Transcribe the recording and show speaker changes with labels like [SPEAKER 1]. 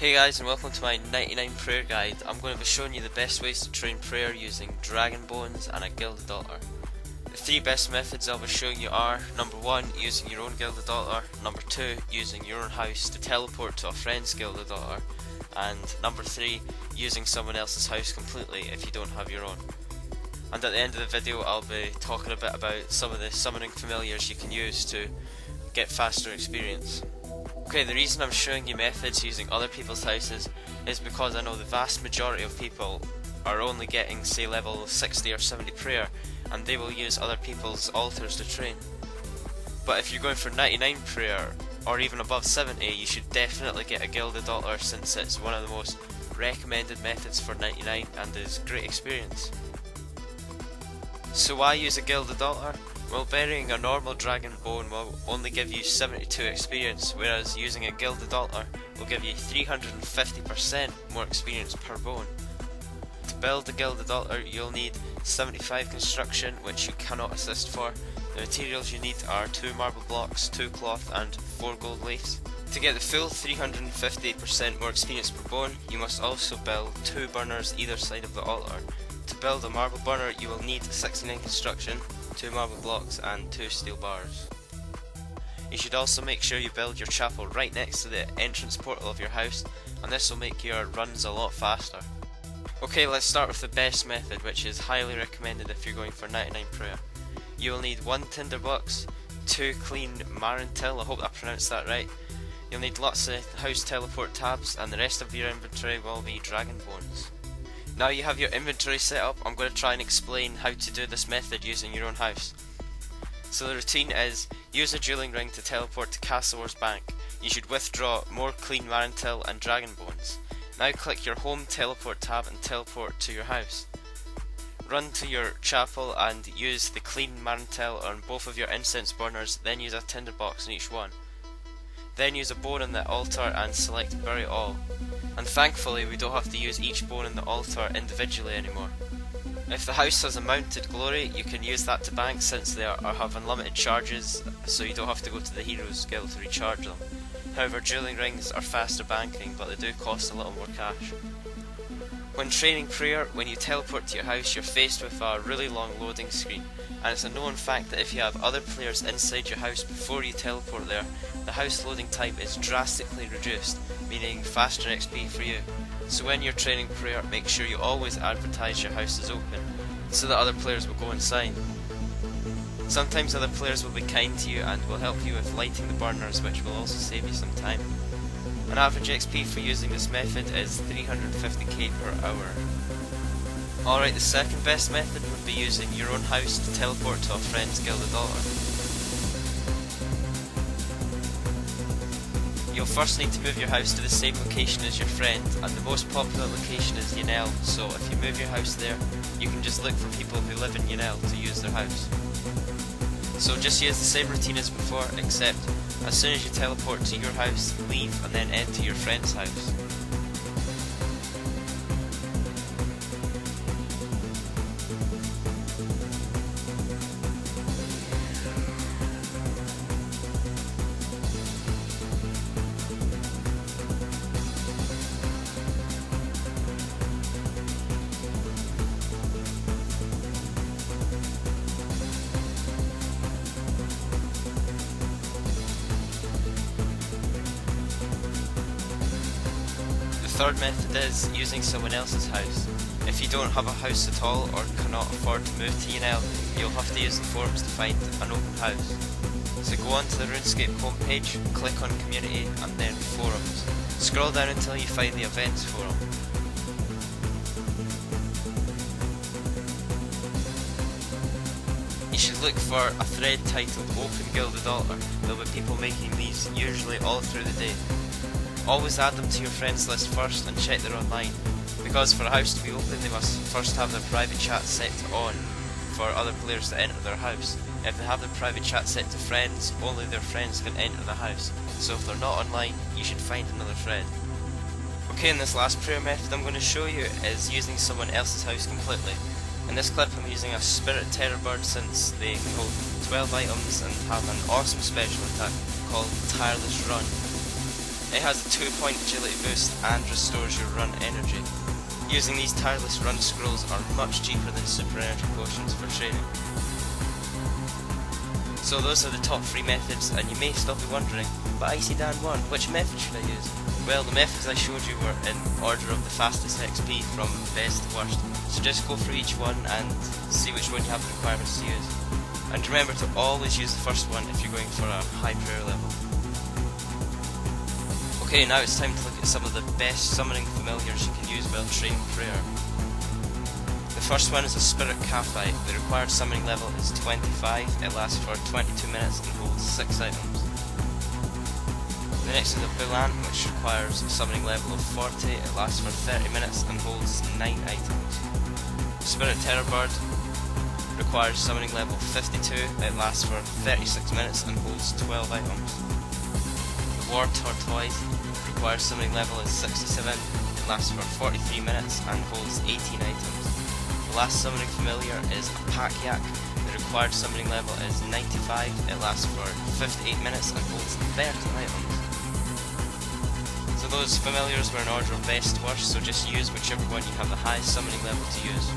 [SPEAKER 1] Hey guys, and welcome to my 99 prayer guide. I'm going to be showing you the best ways to train prayer using dragon bones and a gilded altar. The three best methods I'll be showing you are: number 1, using your own gilded altar; number 2, using your own house to teleport to a friend's gilded altar; and number 3, using someone else's house completely if you don't have your own. And at the end of the video I'll be talking a bit about some of the summoning familiars you can use to get faster experience. Okay, the reason I'm showing you methods using other people's houses is because I know the vast majority of people are only getting, say, level 60 or 70 prayer, and they will use other people's altars to train. But if you're going for 99 prayer, or even above 70, you should definitely get a gilded altar, since it's one of the most recommended methods for 99 and is great experience. So why use a gilded altar? Well, burying a normal dragon bone will only give you 72 experience, whereas using a gilded altar will give you 350% more experience per bone. To build the gilded altar you'll need 75 construction, which you cannot assist for. The materials you need are 2 marble blocks, 2 cloth and 4 gold leaves. To get the full 350% more experience per bone, you must also build 2 burners either side of the altar. To build a marble burner you will need 69 construction, 2 marble blocks and 2 steel bars. You should also make sure you build your chapel right next to the entrance portal of your house, and this will make your runs a lot faster. Okay, let's start with the best method, which is highly recommended if you're going for 99 prayer. You will need 1 tinderbox, 2 clean marantil, I hope I pronounced that right. You'll need lots of house teleport tabs, and the rest of your inventory will be dragon bones. Now you have your inventory set up, I'm going to try and explain how to do this method using your own house. So the routine is: use a dueling ring to teleport to Castlewar's Bank. You should withdraw more clean marantil and dragon bones. Now click your home teleport tab and teleport to your house. Run to your chapel and use the clean marantil on both of your incense burners, then use a tinderbox on each one. Then use a bone on the altar and select bury all. And thankfully we don't have to use each bone in the altar individually anymore. If the house has a mounted glory, you can use that to bank, since they have unlimited charges, so you don't have to go to the Heroes Guild to recharge them. However, dueling rings are faster banking, but they do cost a little more cash. When training prayer, when you teleport to your house you're faced with a really long loading screen, and it's a known fact that if you have other players inside your house before you teleport there, the house loading time is drastically reduced, meaning faster XP for you. So when you're training prayer, make sure you always advertise your house is open, so that other players will go inside. Sometimes other players will be kind to you and will help you with lighting the burners, which will also save you some time. An average XP for using this method is 350k per hour. Alright, the second best method would be using your own house to teleport to a friend's gilded altar. You'll first need to move your house to the same location as your friend, and the most popular location is Yanel, so if you move your house there, you can just look for people who live in Yanel to use their house. So just use the same routine as before, except as soon as you teleport to your house, leave and then enter your friend's house. The third method is using someone else's house. If you don't have a house at all or cannot afford to move to Yanel, you'll have to use the forums to find an open house. So go onto the RuneScape homepage, click on community and then forums. Scroll down until you find the events forum. You should look for a thread titled Open Gilded Altar. There will be people making these usually all through the day. Always add them to your friends list first and check they're online, because for a house to be open they must first have their private chat set to on for other players to enter their house. If they have their private chat set to friends, only their friends can enter the house, so if they're not online you should find another friend. Okay, in this last prayer method I'm going to show you is using someone else's house completely. In this clip I'm using a spirit Terrorbird, since they can hold 12 items and have an awesome special attack called Tireless Run. It has a 2-point agility boost and restores your run energy. Using these tireless run scrolls are much cheaper than super energy potions for training. So those are the top 3 methods, and you may still be wondering, but Icy Dan 1, which method should I use? Well, the methods I showed you were in order of the fastest XP from best to worst, so just go through each one and see which one you have the requirements to use. And remember to always use the first one if you're going for a high prayer level. Okay, now it's time to look at some of the best summoning familiars you can use while training prayer. The first one is a Spirit Kalphite. The required summoning level is 25, it lasts for 22 minutes and holds 6 items. The next is a Bull Ant, which requires a summoning level of 40, it lasts for 30 minutes and holds 9 items. Spirit Terrorbird requires summoning level 52, it lasts for 36 minutes and holds 12 items. The War Tortoise requires summoning level is 67, it lasts for 43 minutes and holds 18 items. The last summoning familiar is a Pking. The required summoning level is 95, it lasts for 58 minutes and holds 30 items. So those familiars were in order of best to worst, so just use whichever one you have the highest summoning level to use.